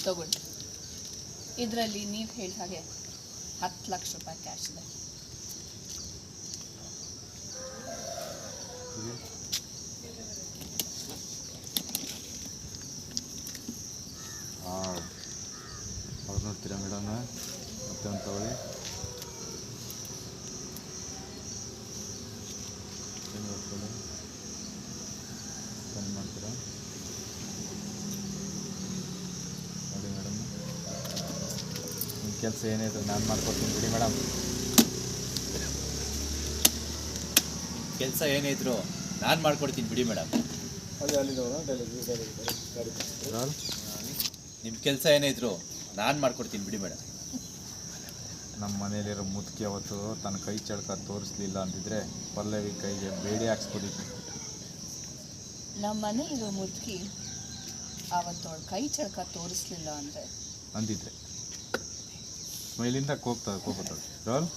ತಗೊಳ್ಳಿ. ಇದರಲ್ಲಿ ನೀವು ಹೇಳಿದ ಹಾಗೆ 10 ಲಕ್ಷ ರೂಪಾಯಿ ಕ್ಯಾಶ್ ಇದೆ. ಅವ್ರು ನೋಡ್ತೀರಾ ಮೇಡಮ್? ಮತ್ತೆ ಒಂದು ತಗೊಳ್ಳಿ. ಸ್ಪೆಂಡ್ ಮಾಡ್ತೀರಾ ನೋಡಿ ಮೇಡಮ್. ನಿಮ್ಮ ಕೆಲಸ ಏನಿದ್ರು ನಾನು ಮಾಡ್ಕೊಡ್ತೀನಿ ಬಿಡಿ ಮೇಡಮ್. ಕೆಲಸ ಏನೇ ಇದ್ರು ನಾನು ಮಾಡ್ಕೊಡ್ತೀನಿ ಬಿಡಿ ಮೇಡಮ್. ನಿಮ್ಮ ಕೆಲಸ ಏನೇ ಇದ್ರು ನಾನು ಮಾಡ್ಕೊಡ್ತೀನಿ ಬಿಡಿ ಮೇಡಮ್. ನಮ್ಮ ಮನೇಲಿರೋ ಮುದುಕಿ ಅವತ್ತು ತನ್ನ ಕೈ ಚಳಕ ತೋರಿಸ್ಲಿಲ್ಲ ಅಂತಿದ್ರೆ ಪಲ್ಲವಿ ಕೈಗೆ ಬೇಡಿ ಹಾಕ್ಸ್ಬೋದಿತ್ತು. ನಮ್ಮ ಮನೇಲಿರೋ ಮುದುಕಿ ಅವತ್ತವಳು ಕೈ ಚಳಕ ತೋರಿಸ್ಲಿಲ್ಲ ಅಂದರೆ ಅಂದಿದ್ರೆ ಸ್ಮೈಲಿಂದ ಕೋಪತಾಳೆ ರೋಲ್.